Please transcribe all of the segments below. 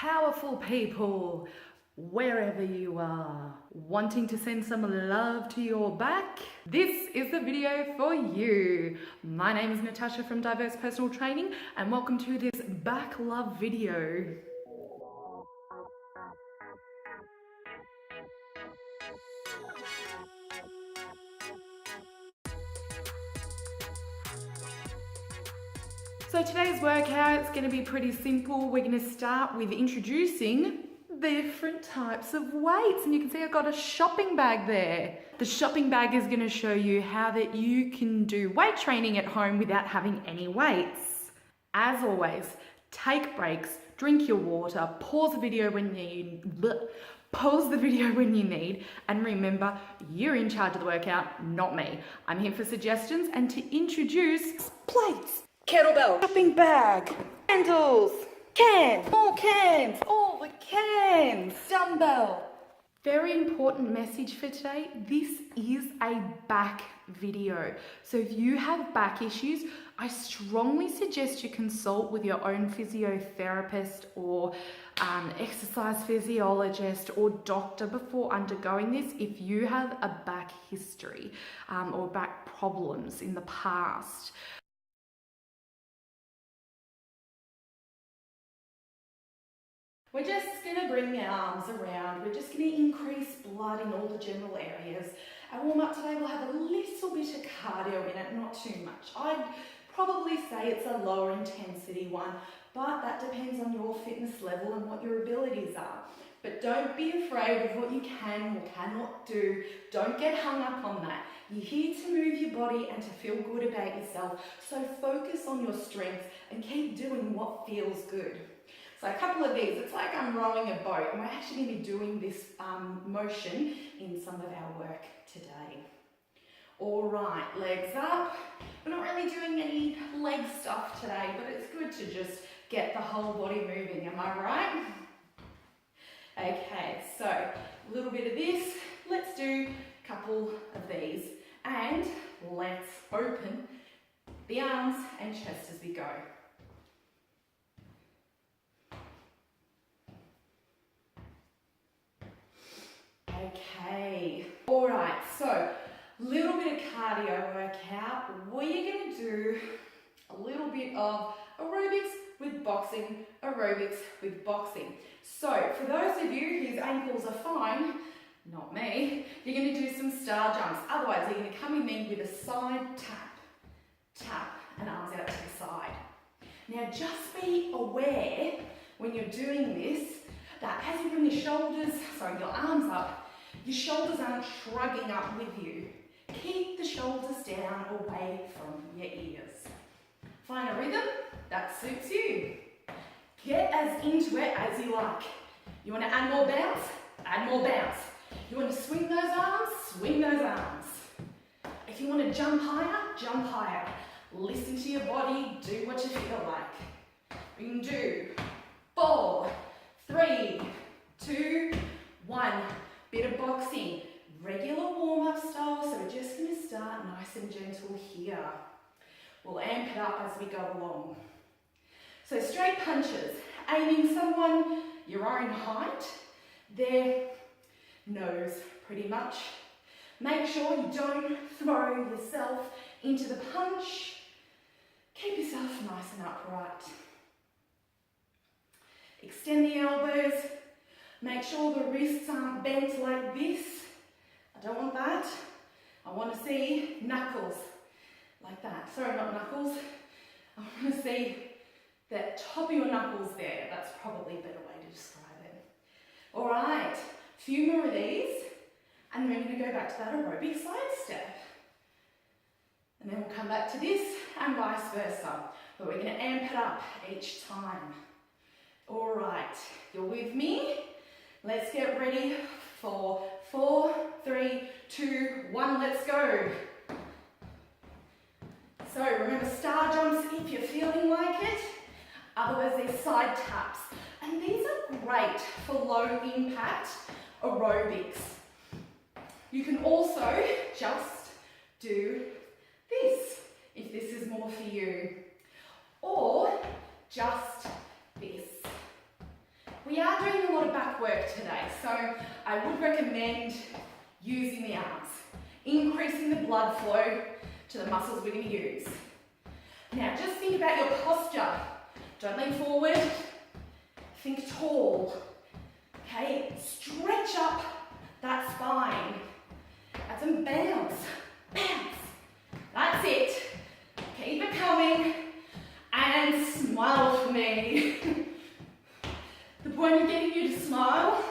powerful people, wherever you are, wanting to send some love to your back, this is the video for you. My name is Natasha from Diverse Personal Training and welcome to this back love video. So today's workout is going to be pretty simple. We're going to start with introducing the different types of weights, and you can see I've got a shopping bag there. The shopping bag is going to show you how that you can do weight training at home without having any weights. As always, take breaks, drink your water, pause the video when you need, and remember, you're in charge of the workout, not me. I'm here for suggestions and to introduce plates, kettlebell, shopping bag, handles, cans, more cans, all the cans, dumbbell. Very important message for today. This is a back video. So if you have back issues, I strongly suggest you consult with your own physiotherapist or exercise physiologist or doctor before undergoing this if you have a back history or back problems in the past. We're just going to bring the arms around. We're just going to increase blood in all the general areas. Our warm-up today will have a little bit of cardio in it, not too much. I'd probably say it's a lower intensity one, but that depends on your fitness level and what your abilities are. But don't be afraid of what you can or cannot do. Don't get hung up on that. You're here to move your body and to feel good about yourself. So focus on your strengths and keep doing what feels good. So a couple of these, it's like I'm rowing a boat, and we're actually going to be doing this motion in some of our work today. All right, legs up. We're not really doing any leg stuff today, but it's good to just get the whole body moving, am I right? Okay, so a little bit of this. Let's do a couple of these, and let's open the arms and chest as we go. Okay. All right, so a little bit of cardio workout. We're going to do a little bit of aerobics with boxing, aerobics with boxing. So for those of you whose ankles are fine, not me, you're going to do some star jumps. Otherwise, you're going to come in there with a side tap, tap, and arms out to the side. Now just be aware when you're doing this that as you bring your arms up, your shoulders aren't shrugging up with you. Keep the shoulders down away from your ears. Find a rhythm that suits you. Get as into it as you like. You want to add more bounce? Add more bounce. You want to swing those arms? Swing those arms. If you want to jump higher, jump higher. Listen to your body, do what you feel like. We can do 4, 3, 2, 1. Bit of boxing, regular warm-up style, so we're just going to start nice and gentle here. We'll amp it up as we go along. So straight punches, aiming someone your own height, their nose pretty much. Make sure you don't throw yourself into the punch. Keep yourself nice and upright. Extend the elbows. Make sure the wrists aren't bent like this. I don't want that. I want to see knuckles like that. Sorry, not knuckles. I want to see the top of your knuckles there. That's probably a better way to describe it. All right, a few more of these, and then we're going to go back to that aerobic side step. And then we'll come back to this and vice versa. But we're going to amp it up each time. All right, you're with me? Let's get ready for 4, 3, 2, 1, let's go. So remember star jumps if you're feeling like it, otherwise they're side taps. And these are great for low impact aerobics. You can also just do this, if this is more for you, or just this. We we are doing a lot of back work today, so I would recommend using the arms, increasing the blood flow to the muscles we're going to use. Now just think about your posture. Don't lean forward, think tall. Okay, stretch up that spine. Add some bounce, bounce. That's it. Keep it coming and smile for me. The point of getting you to smile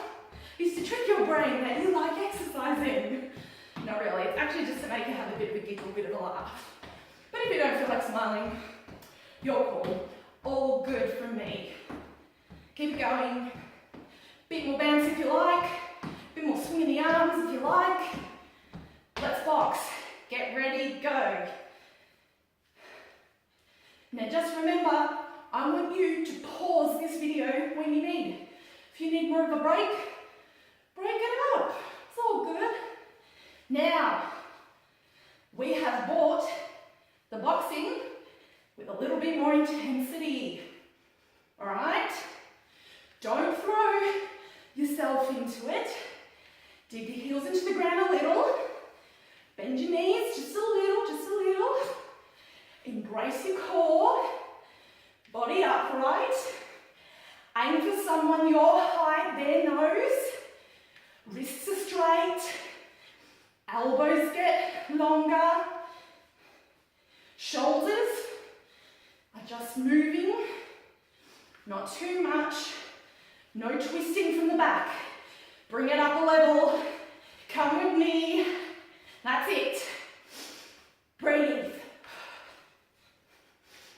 is to trick your brain that you like exercising. Not really, it's actually just to make you have a bit of a giggle, a bit of a laugh. But if you don't feel like smiling, your call. All good from me. Keep it going. Bit more bounce if you like. Bit more swing in the arms if you like. Let's box. Get ready, go. Now just remember, I want you to pause this video when you need. If you need more of a break, break it up. It's all good. Now, we have bought the boxing with a little bit more intensity. All right? Don't throw yourself into it. Dig your heels into the ground a little. Bend your knees just a little, just a little. Embrace your core. Body upright. Aim for someone your height, their nose. Wrists are straight. Elbows get longer. Shoulders are just moving. Not too much. No twisting from the back. Bring it up a level. Come with me. That's it. Breathe.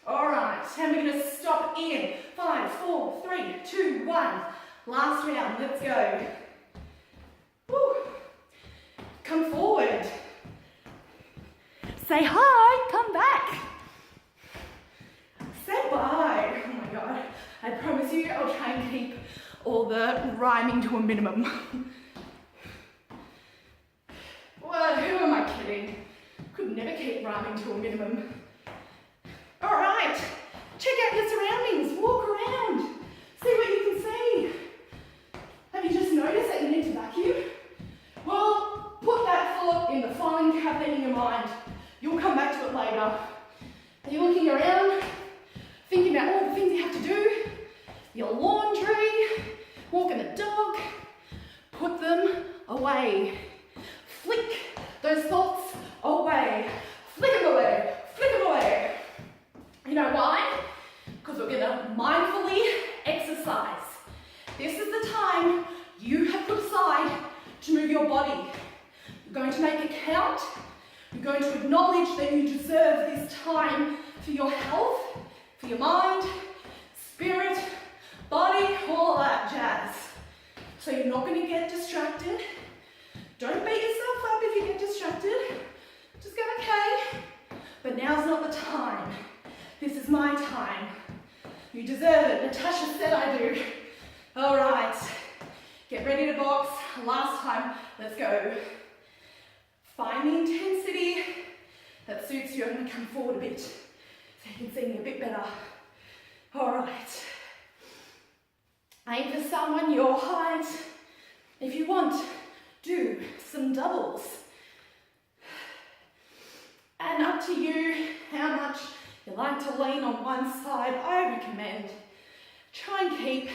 All right, and we're going to stop in 5, 4, 3, 2, 1. Last round, let's go. Woo. Come forward. Say hi, come back. Say bye. Oh my God, I promise you I'll try and keep all the rhyming to a minimum. Well, who am I kidding? Could never keep rhyming to a minimum. All right, check out your surroundings, walk around, see what you can see. Have you just noticed that you need to vacuum? Well, put that thought in the filing cabinet in your mind. You'll come back to it later. Are you looking around, thinking about all the things you have to do? Your laundry, walking the dog, put them away. Flick those thoughts away. Flick them away, flick them away. You know why? Because we're going to mindfully exercise. This is the time you have put aside to move your body. You're going to make it count. You're going to acknowledge that you deserve this time for your health, for your mind, spirit, body, all that jazz. So you're not going to get distracted. Don't beat yourself up if you get distracted. Just go, okay, but now's not the time. This is my time. You deserve it. Natasha said I do. All right. Get ready to box. Last time. Let's go. Find the intensity that suits you. I'm going to come forward a bit so you can see me a bit better. All right. Aim for someone your height. If you want, do some doubles. And up to you how much you like to lean on one side. I recommend try and keep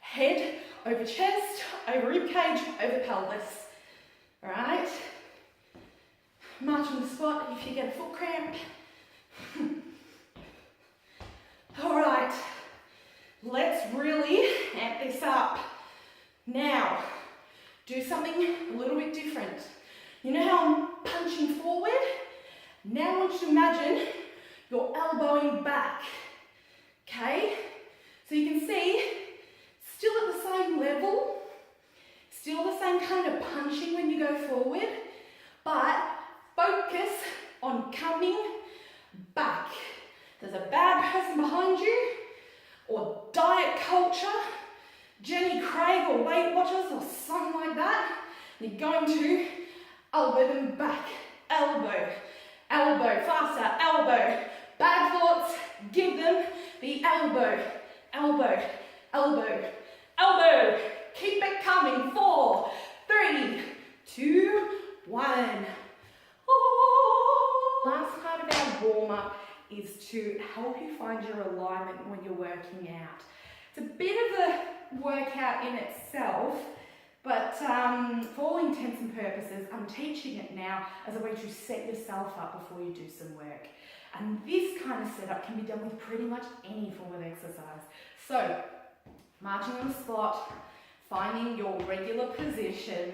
head over chest, over ribcage, over pelvis. All right? March on the spot if you get a foot cramp. All right, let's really amp this up. Now, do something a little bit different. You know how I'm punching forward? Now I want you to imagine you're elbowing back, okay? So you can see, still at the same level, still the same kind of punching when you go forward, but focus on coming back. There's a bad person behind you, or diet culture, Jenny Craig or Weight Watchers or something like that. You're going to elbow them back. Elbow, elbow, faster, elbow. Bad thoughts, give them the elbow, elbow, elbow, help you find your alignment when you're working out. It's a bit of a workout in itself, but for all intents and purposes, I'm teaching it now as a way to set yourself up before you do some work. And this kind of setup can be done with pretty much any form of exercise. So, marching on the spot, finding your regular position,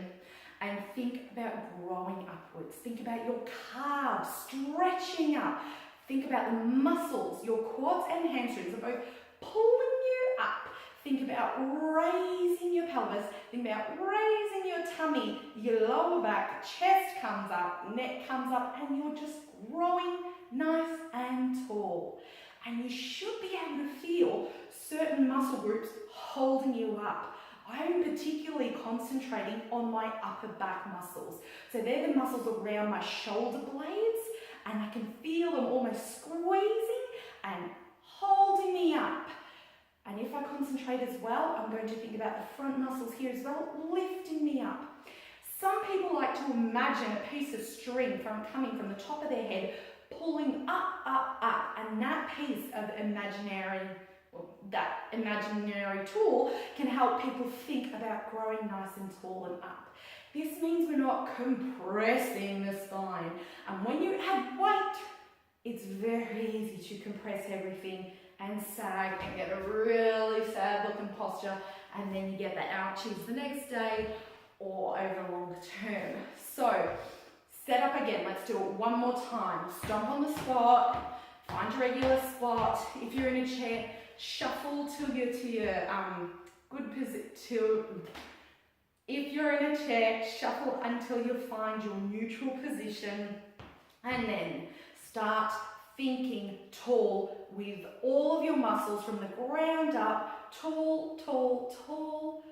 and think about growing upwards. Think about your calves stretching up. Think about the muscles, your quads and hamstrings are both pulling you up. Think about raising your pelvis. Think about raising your tummy, your lower back, chest comes up, neck comes up, and you're just growing nice and tall. And you should be able to feel certain muscle groups holding you up. I'm particularly concentrating on my upper back muscles. So they're the muscles around my shoulder blades, and I can feel them almost squeezing and holding me up. And if I concentrate as well, I'm going to think about the front muscles here as well, lifting me up. Some people like to imagine a piece of string coming from the top of their head, pulling up, up, up, and that piece of that imaginary tool can help people think about growing nice and tall and up. This means we're not compressing the spine. And when you add weight, it's very easy to compress everything and sag and get a really sad looking posture, and then you get the ouchies the next day or over long term. So set up again. Let's do it one more time. Stomp on the spot, find your regular spot. If you're in a chair, shuffle to your good position. If you're in a chair, shuffle until you find your neutral position, and then start thinking tall with all of your muscles from the ground up. Tall, tall, tall,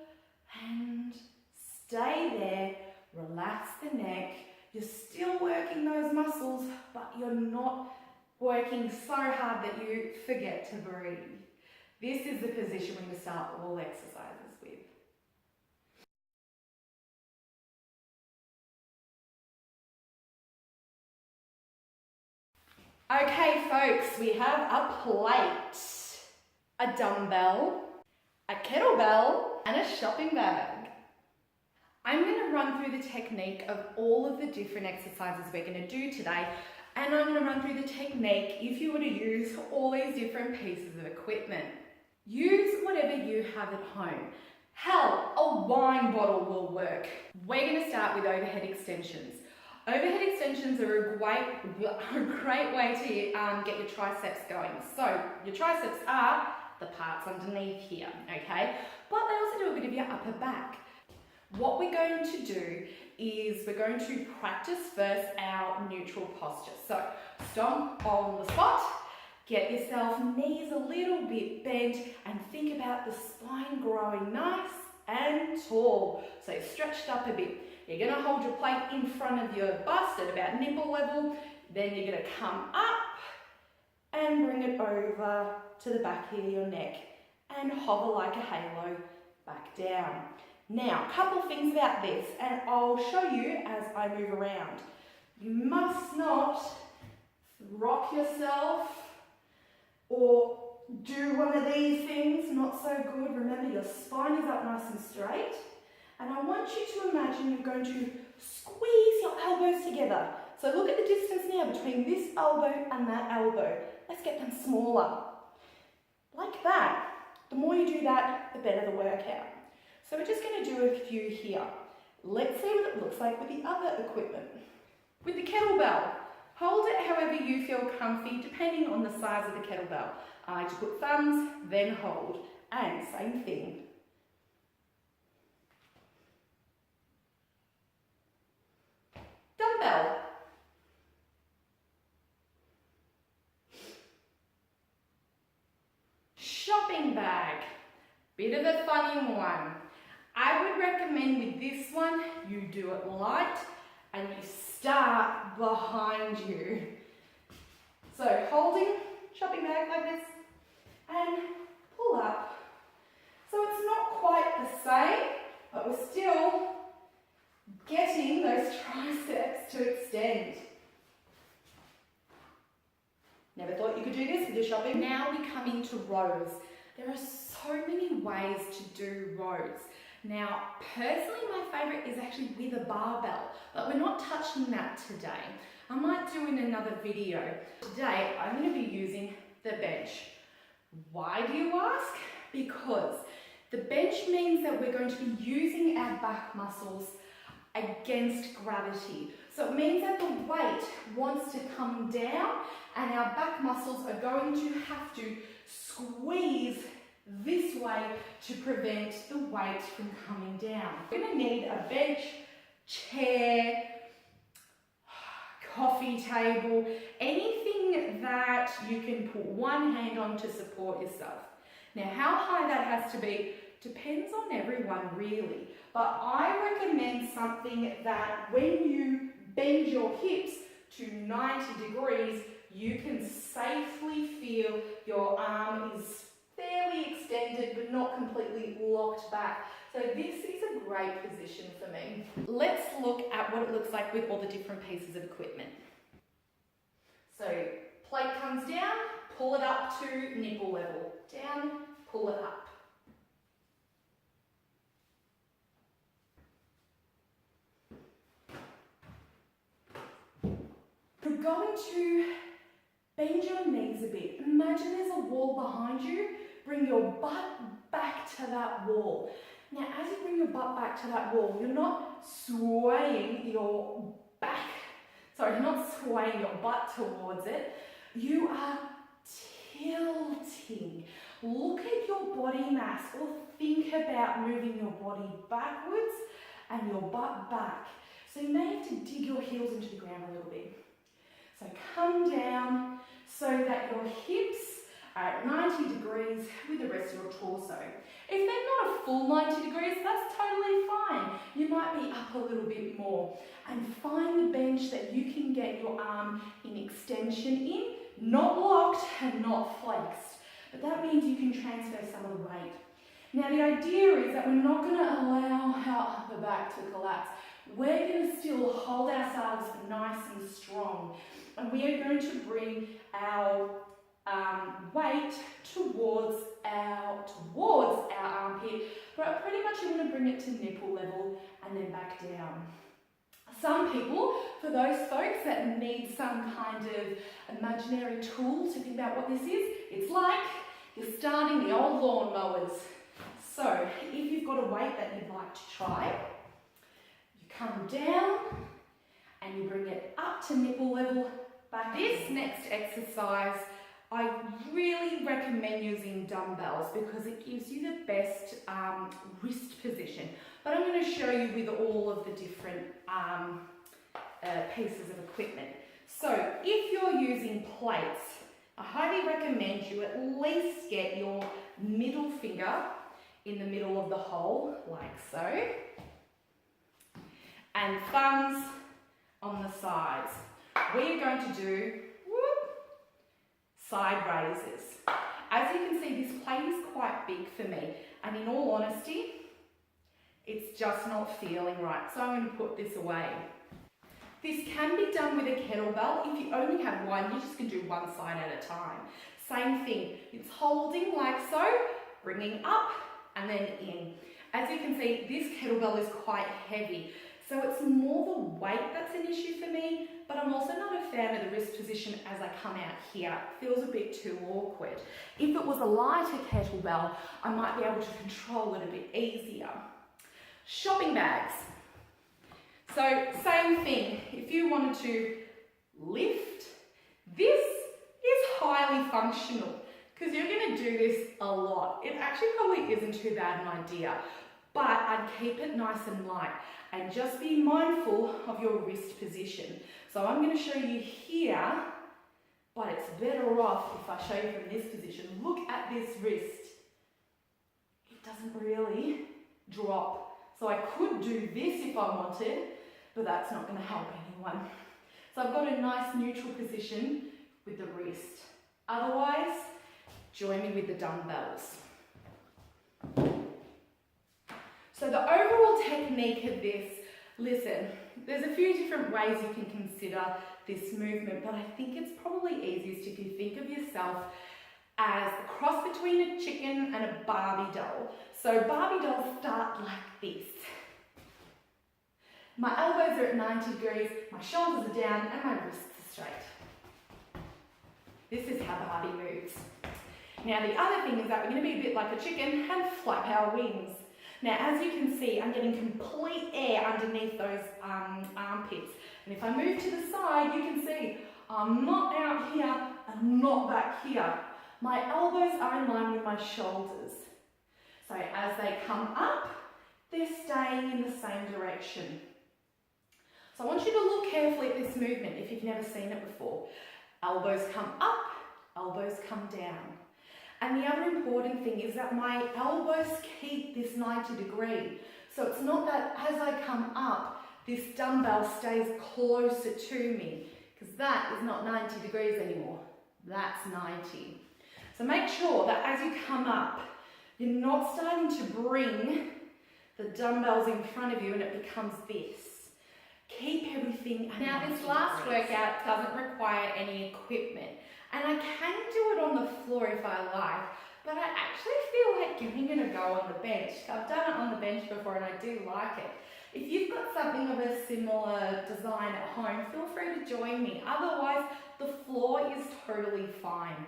and stay there. Relax the neck. You're still working those muscles, but you're not working so hard that you forget to breathe. This is the position we're going to start all exercises with. Okay folks, we have a plate, a dumbbell, a kettlebell, and a shopping bag. I'm going to run through the technique of all of the different exercises we're going to do today, and I'm going to run through the technique if you were to use all these different pieces of equipment. Use whatever you have at home. Hell, a wine bottle will work. We're going to start with overhead extensions. Overhead extensions are a great way to get your triceps going. So your triceps are the parts underneath here, okay? But they also do a bit of your upper back. What we're going to do is we're going to practice first our neutral posture. So stomp on the spot, get yourself knees a little bit bent, and think about the spine growing nice and tall. So stretched up a bit. You're going to hold your plate in front of your bust at about nipple level. Then you're going to come up and bring it over to the back of your neck and hover like a halo back down. Now, a couple of things about this, and I'll show you as I move around. You must not rock yourself or do one of these things, not so good. Remember, your spine is up nice and straight. And I want you to imagine you're going to squeeze your elbows together. So look at the distance now between this elbow and that elbow. Let's get them smaller. Like that. The more you do that, the better the workout. So we're just going to do a few here. Let's see what it looks like with the other equipment. With the kettlebell, hold it however you feel comfy, depending on the size of the kettlebell. I like to put thumbs, then hold. And same thing. Dumbbell. Shopping bag. Bit of a funny one. I would recommend with this one, you do it light and you start behind you. So holding shopping bag like this and pull up. So it's not quite the same, but we're still getting those triceps to extend. Never thought you could do this with your shopping. Now we come into rows. There are so many ways to do rows. Now, personally, my favourite is actually with a barbell, but we're not touching that today. I might do in another video. Today, I'm going to be using the bench. Why do you ask? Because the bench means that we're going to be using our back muscles against gravity. So it means that the weight wants to come down and our back muscles are going to have to squeeze this way to prevent the weight from coming down. We're going to need a bench, chair, coffee table, anything that you can put one hand on to support yourself. Now, how high that has to be depends on everyone really, but I recommend something that when you bend your hips to 90 degrees, you can safely feel your arm is fairly extended but not completely locked back. So this is a great position for me. Let's look at what it looks like with all the different pieces of equipment. So plate comes down, pull it up to nipple level. Down, pull it up. You're going to bend your knees a bit. Imagine there's a wall behind you. Bring your butt back to that wall. Now, as you bring your butt back to that wall, you're not swaying your butt towards it. You are tilting. Look at your body mass or think about moving your body backwards and your butt back. So you may have to dig your heels into the ground a little bit. So come down so that your hips are at 90 degrees with the rest of your torso. If they're not a full 90 degrees, that's totally fine. You might be up a little bit more. And find the bench that you can get your arm in extension in, not locked and not flexed. But that means you can transfer some of the weight. Now the idea is that we're not going to allow our upper back to collapse. We're going to still hold ourselves nice and strong. And we are going to bring our weight towards our armpit, but pretty much you want to bring it to nipple level and then back down. Some people, for those folks that need some kind of imaginary tool to think about what this is, it's like you're starting the old lawnmowers. So if you've got a weight that you'd like to try, you come down and you bring it up to nipple level, back. This next exercise, I really recommend using dumbbells because it gives you the best wrist position. But I'm going to show you with all of the different pieces of equipment. So if you're using plates, I highly recommend you at least get your middle finger in the middle of the hole, like so, and thumbs on the sides. We're going to do side raises. As you can see, this plate is quite big for me, and in all honesty, it's just not feeling right, so I'm going to put this away. This can be done with a kettlebell. If you only have one, you're just going to do one side at a time. Same thing, it's holding like so, bringing up and then in. As you can see, this kettlebell is quite heavy, so it's more the weight that's an issue for me, but I'm also not a fan of the wrist position as I come out here. It feels a bit too awkward. If it was a lighter kettlebell, I might be able to control it a bit easier. Shopping bags. So same thing, if you wanted to lift, this is highly functional because you're going to do this a lot. It actually probably isn't too bad an idea, but I'd keep it nice and light and just be mindful of your wrist position. So I'm going to show you here, but it's better off if I show you from this position. Look at this wrist. It doesn't really drop. So I could do this if I wanted, but that's not going to help anyone. So I've got a nice neutral position with the wrist. Otherwise, join me with the dumbbells. So the overall technique of this, listen, there's a few different ways you can consider this movement, but I think it's probably easiest if you think of yourself as a cross between a chicken and a Barbie doll. So Barbie dolls start like this. My elbows are at 90 degrees, my shoulders are down, and my wrists are straight. This is how Barbie moves. Now the other thing is that we're going to be a bit like a chicken and flap our wings. Now as you can see, I'm getting complete air underneath those armpits. And if I move to the side, you can see I'm not out here and I'm not back here. My elbows are in line with my shoulders. So as they come up, they're staying in the same direction. So I want you to look carefully at this movement if you've never seen it before. Elbows come up, elbows come down. And the other important thing is that my elbows keep this 90 degree. So it's not that as I come up, this dumbbell stays closer to me, because that is not 90 degrees anymore. That's 90. So make sure that as you come up, you're not starting to bring the dumbbells in front of you and it becomes this. Keep everything at 90 Now this last degrees. workout doesn't require any equipment. And I can do it on the floor if I like, but I actually feel like giving it a go on the bench. I've done it on the bench before and I do like it. If you've got something of a similar design at home, feel free to join me. Otherwise, the floor is totally fine.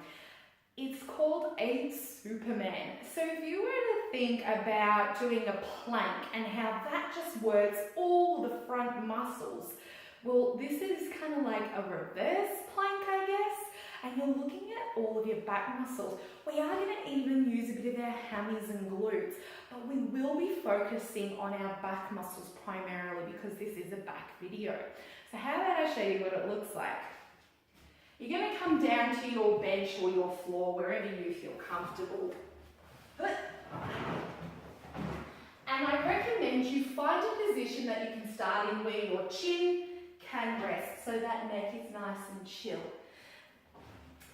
It's called a Superman. So if you were to think about doing a plank and how that just works all the front muscles, well, this is kind of like a reverse plank, I guess. And you're looking at all of your back muscles. We are going to even use a bit of our hammies and glutes, but we will be focusing on our back muscles primarily because this is a back video. So how about I show you what it looks like? You're going to come down to your bench or your floor, wherever you feel comfortable. And I recommend you find a position that you can start in where your chin can rest, so that neck is nice and chill.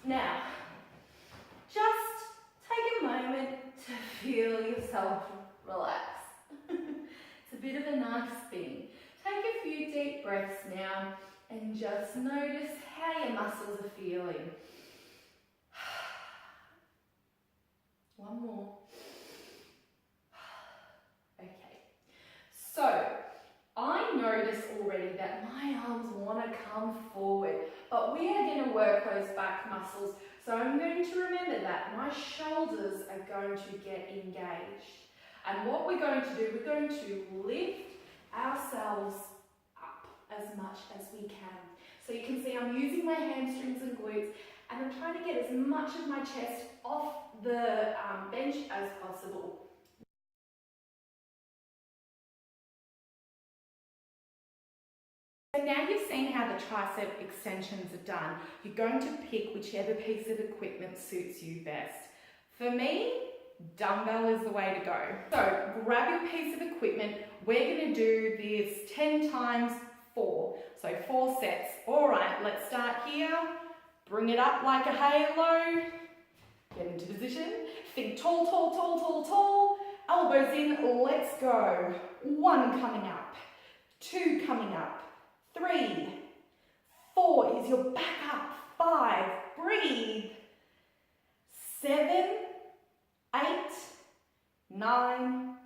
Now, just take a moment to feel yourself relax. It's a bit of a nice thing. Take a few deep breaths now and just notice how your muscles are feeling. One more. Okay. So, I notice already that my arms want to come forward, but we are going to work those back muscles. So I'm going to remember that my shoulders are going to get engaged. And what we're going to do, we're going to lift ourselves up as much as we can. So you can see I'm using my hamstrings and glutes, and I'm trying to get as much of my chest off the bench as possible. So now you've seen how the tricep extensions are done. You're going to pick whichever piece of equipment suits you best. For me, dumbbell is the way to go. So grab your piece of equipment. We're going to do this 10 times 4. So 4 sets. All right, let's start here. Bring it up like a halo. Get into position. Think tall, tall, tall, tall, tall. Elbows in. Let's go. 1 coming up. 2 coming up. 3, 4 is your back up. 5, breathe. 7, 8, 9,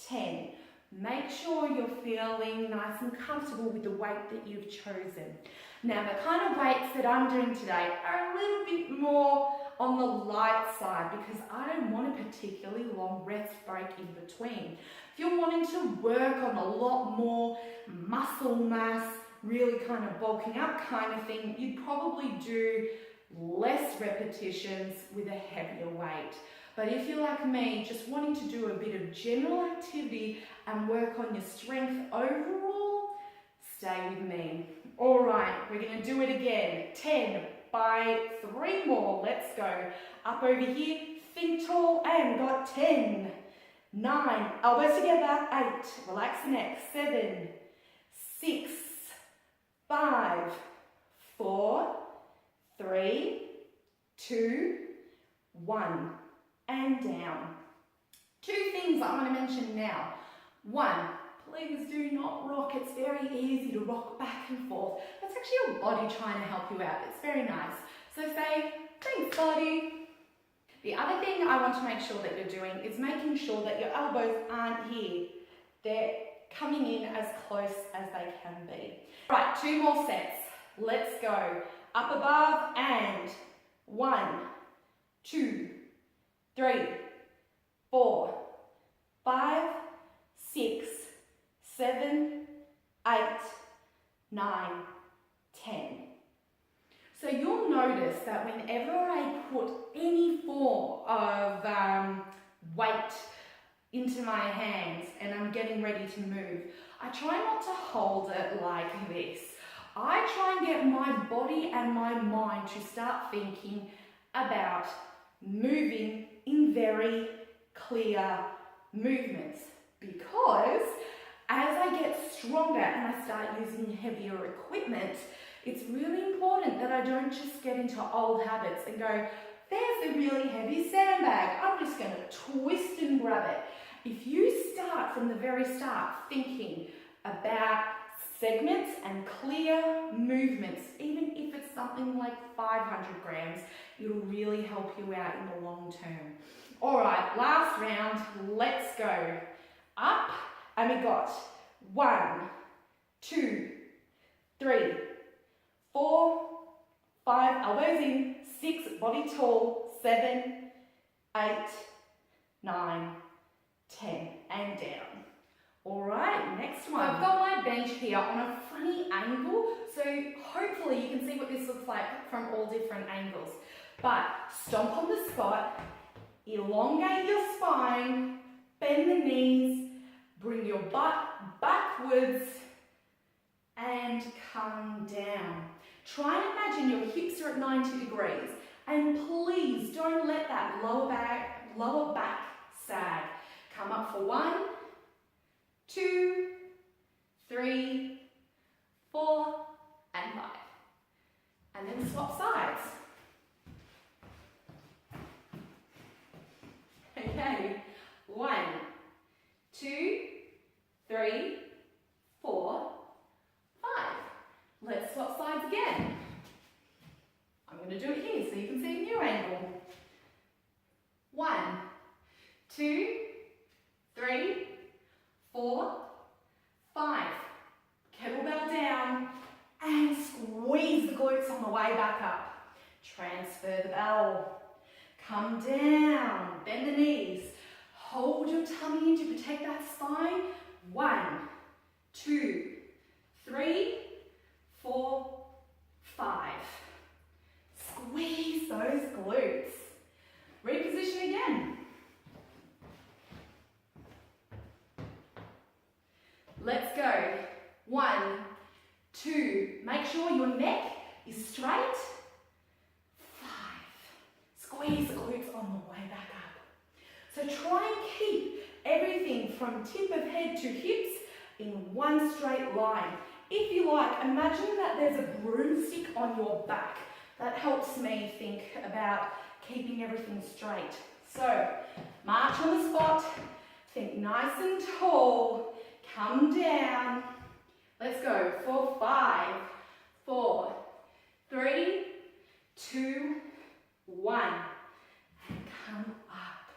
10. Make sure you're feeling nice and comfortable with the weight that you've chosen. Now, the kind of weights that I'm doing today are a little bit more on the light side because I don't want a particularly long rest break in between. If you're wanting to work on a lot more muscle mass, really kind of bulking up kind of thing, you'd probably do less repetitions with a heavier weight. But if you're like me, just wanting to do a bit of general activity and work on your strength overall, stay with me. All right, we're going to do it again. 10 by 3 more. Let's go. Up over here, think tall, and got 10. 9, elbows together. 8, relax the neck. 7, 6, 5, 4, 3, 2, 1. And down. 2 things I want to mention now. 1, please do not rock. It's very easy to rock back and forth. That's actually your body trying to help you out. It's very nice. So say, thanks body. The other thing I want to make sure that you're doing is making sure that your elbows aren't here. They're coming in as close as they can be. Right, 2 more sets. Let's go. Up above and 1, 2, 3, 4, 5, 6, 7, 8, 9, 10. So you'll notice that whenever I put any form of weight into my hands and I'm getting ready to move, I try not to hold it like this. I try and get my body and my mind to start thinking about moving in very clear movements, because as I get stronger and I start using heavier equipment, it's really important that I don't just get into old habits and go, there's a really heavy sandbag, I'm just going to twist and grab it. If you start from the very start thinking about segments and clear movements, even if it's something like 500 grams, it'll really help you out in the long term. All right, last round, let's go. Up, and we got 1, 2, 3, 4, 5, elbows in, 6, body tall, 7, 8, 9, 10, and down. All right, next one. I've got my bench here on a funny angle, so hopefully you can see what this looks like from all different angles. But stomp on the spot, elongate your spine, bend the knees, bring your butt backwards, and come down. Try and imagine your hips are at 90 degrees, and please don't let that lower back sag. Come up for 1, 2, 3, 4, and 5. And then swap sides. Okay, 1, 2, 3, 4, 5. Let's swap sides again. I'm going to do it here so you can see a new angle. 1, 2, 3, 4, 5. Kettlebell down and squeeze the glutes on the way back up. Transfer the bell. Come down, bend the knees. Hold your tummy in to protect that spine. 1, 2, 3, 4, 5. Squeeze those glutes. Reposition again. Let's go. 1, 2. Make sure your neck is straight. 5. Squeeze the glutes on the way back up. So try and keep everything from tip of head to hips in one straight line. If you like, imagine that there's a broomstick on your back. That helps me think about keeping everything straight. So, march on the spot, think nice and tall, come down. Let's go for 5, 4, 3, 2, 1, and come up.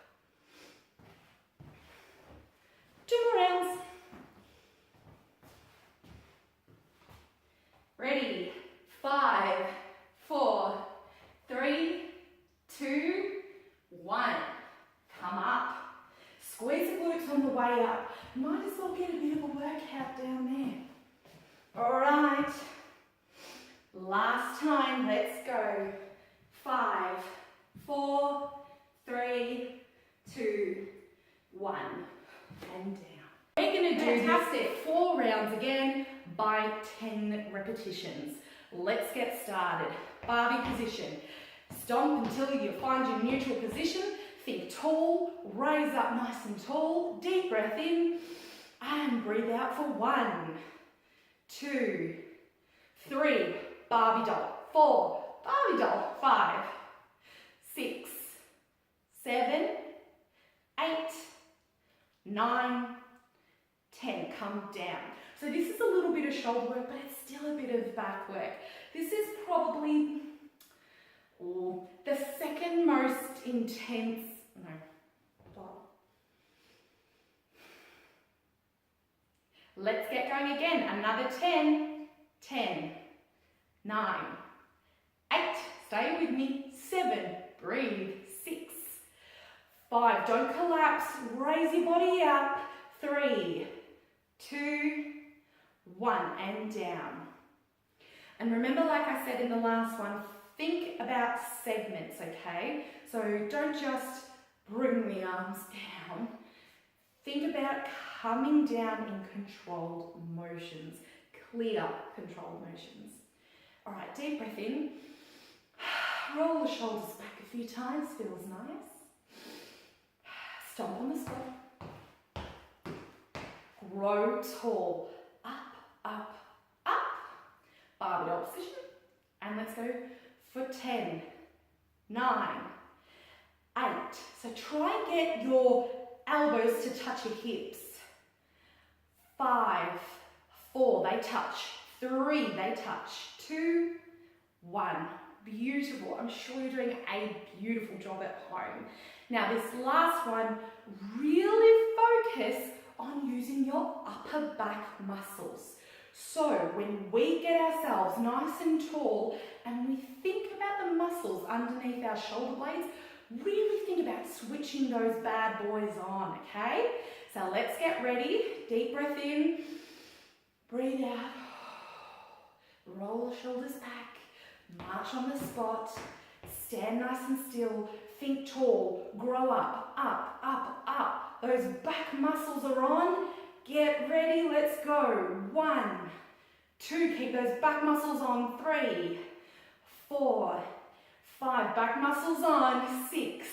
2 more rounds. Ready? 5, 4, 3, 2, 1. Come up. Squeeze the glutes on the way up. You might as well get a bit of a workout down there. All right. Last time, let's go. 5, 4, 3, 2, 1. And down. We're going to do fantastic 4 rounds again by 10 repetitions. Let's get started. Barbie position. Stomp until you find your neutral position. Think tall, raise up nice and tall. Deep breath in and breathe out for 1, 2, 3. Barbie doll. 4. Barbie doll. 5, 6, 7, 8, 9, 10. Come down. So this is a little bit of shoulder work, but it's still a bit of back work. This is probably Or the second most intense, no, stop. Let's get going again. Another 10, 10, 9, 8, stay with me, 7, breathe, 6, 5, don't collapse, raise your body up, 3, 2, 1, and down. And remember, like I said in the last one, think about segments, okay? So don't just bring the arms down. Think about coming down in controlled motions, clear controlled motions. All right, deep breath in. Roll the shoulders back a few times, feels nice. Stomp on the spot. Grow tall. Up, up, up. Barbell position. And let's go for 10, 9, 8. So try and get your elbows to touch your hips. 5, 4, they touch. 3, they touch. 2, 1. Beautiful. I'm sure you're doing a beautiful job at home. Now this last one, really focus on using your upper back muscles. So when we get ourselves nice and tall and we think about the muscles underneath our shoulder blades, really think about switching those bad boys on, okay? So let's get ready. Deep breath in, breathe out, roll the shoulders back, march on the spot, stand nice and still, think tall, grow up, up, up, up. Those back muscles are on. Get ready, let's go. 1, 2, keep those back muscles on. 3, 4, 5, back muscles on. 6,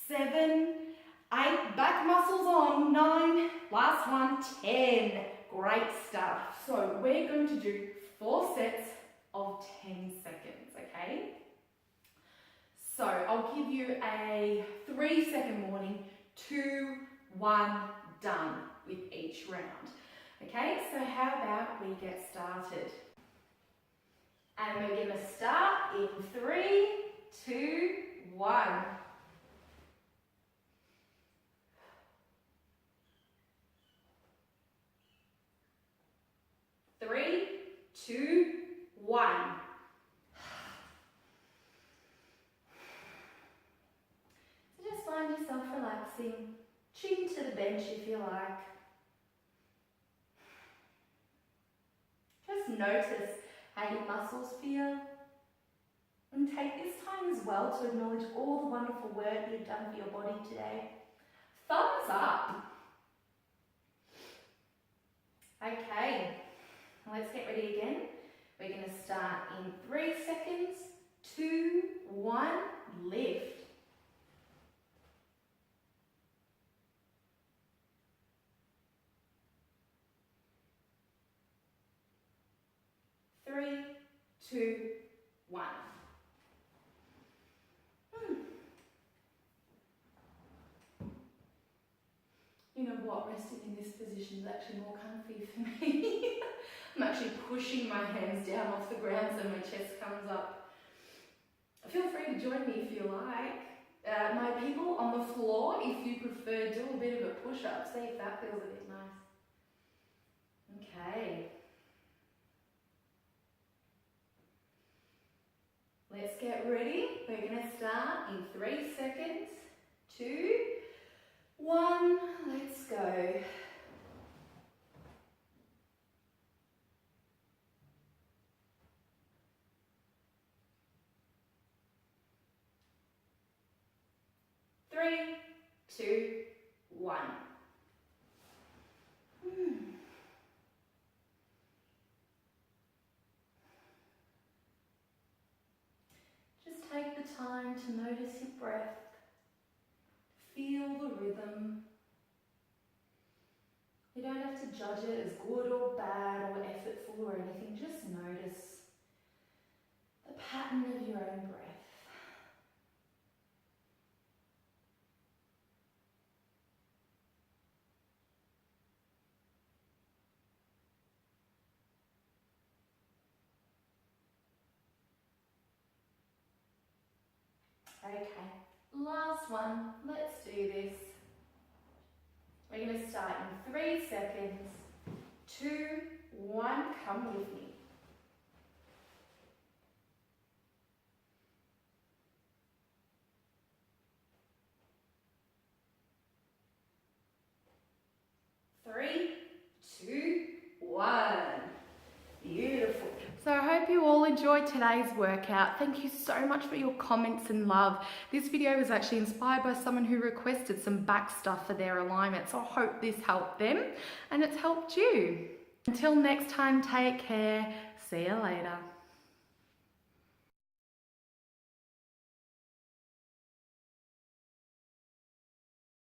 7, 8, back muscles on. 9, last one, 10. Great stuff. So we're going to do 4 sets of 10 seconds, okay? So I'll give you a 3-second warning, 2, 1, done with each round. Okay, so how about we get started? And we're going to start in 3, 2, 1. Three, 2, 1. So just find yourself relaxing. Chin to the bench if you like. Just notice how your muscles feel. And take this time as well to acknowledge all the wonderful work you've done for your body today. Thumbs up. Okay, let's get ready again. We're going to start in 3 seconds. 2, 1, lift. 3, 2, 1. You know what? Resting in this position is actually more comfy for me. I'm actually pushing my hands down off the ground so my chest comes up. Feel free to join me if you like. My people on the floor, if you prefer, do a bit of a push-up. See if that feels a bit nice. Okay. Let's get ready. We're going to start in 3 seconds. 2, 1, let's go. Three, 2, 1. Just take the time to notice your breath. Feel the rhythm. You don't have to judge it as good or bad or effortful or anything. Just notice the pattern of your own breath. Okay, last one. Let's do this. We're going to start in 3 seconds. 2, 1, come with me. Three, 2, 1. Beautiful. So I hope you all enjoyed today's workout. Thank you so much for your comments and love. This video was actually inspired by someone who requested some back stuff for their alignment. So I hope this helped them and it's helped you. Until next time, take care. See you later.